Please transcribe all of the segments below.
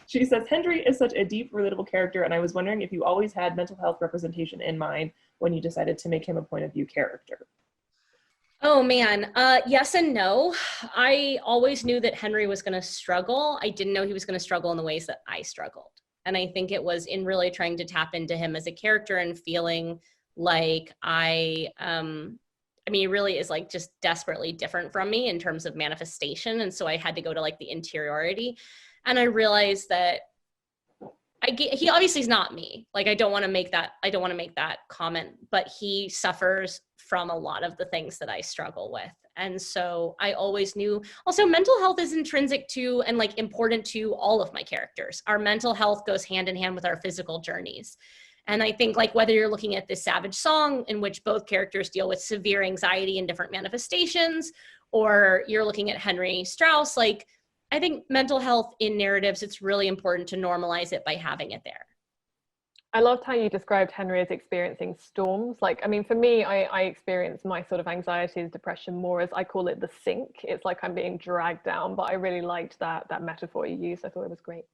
She says, Henry is such a deep, relatable character, and I was wondering if you always had mental health representation in mind when you decided to make him a point of view character. Oh man, yes and no. I always knew that Henry was going to struggle. I didn't know he was going to struggle in the ways that I struggled. And I think it was in really trying to tap into him as a character and feeling like he really is like just desperately different from me in terms of manifestation. And so I had to go to like the interiority. And I realized that he obviously is not me. Like, I don't want to make that comment, but he suffers from a lot of the things that I struggle with. And so I always knew also mental health is intrinsic to and like important to all of my characters. Our mental health goes hand in hand with our physical journeys. And I think like whether you're looking at this Savage song in which both characters deal with severe anxiety and different manifestations, or you're looking at Henry Strauss, like I think mental health in narratives, it's really important to normalize it by having it there. I loved how you described Henry as experiencing storms. Like, I mean, for me, I experience my sort of anxiety and depression more as I call it the sink. It's like I'm being dragged down, but I really liked that metaphor you used. I thought it was great.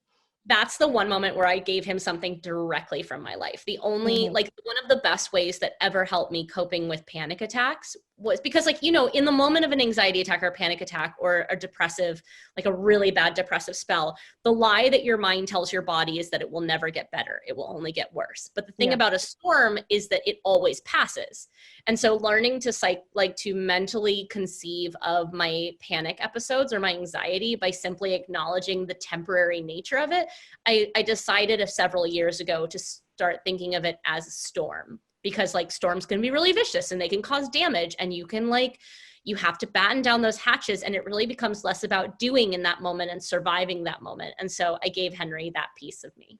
That's the one moment where I gave him something directly from my life. The only, like one of the best ways that ever helped me coping with panic attacks was because like, you know, in the moment of an anxiety attack or a panic attack or a depressive, like a really bad depressive spell, the lie that your mind tells your body is that it will never get better. It will only get worse. But the thing about a storm is that it always passes. And so learning to to mentally conceive of my panic episodes or my anxiety by simply acknowledging the temporary nature of it, I decided several years ago to start thinking of it as a storm, because like storms can be really vicious and they can cause damage, and you have to batten down those hatches, and it really becomes less about doing in that moment and surviving that moment. And so I gave Henry that piece of me.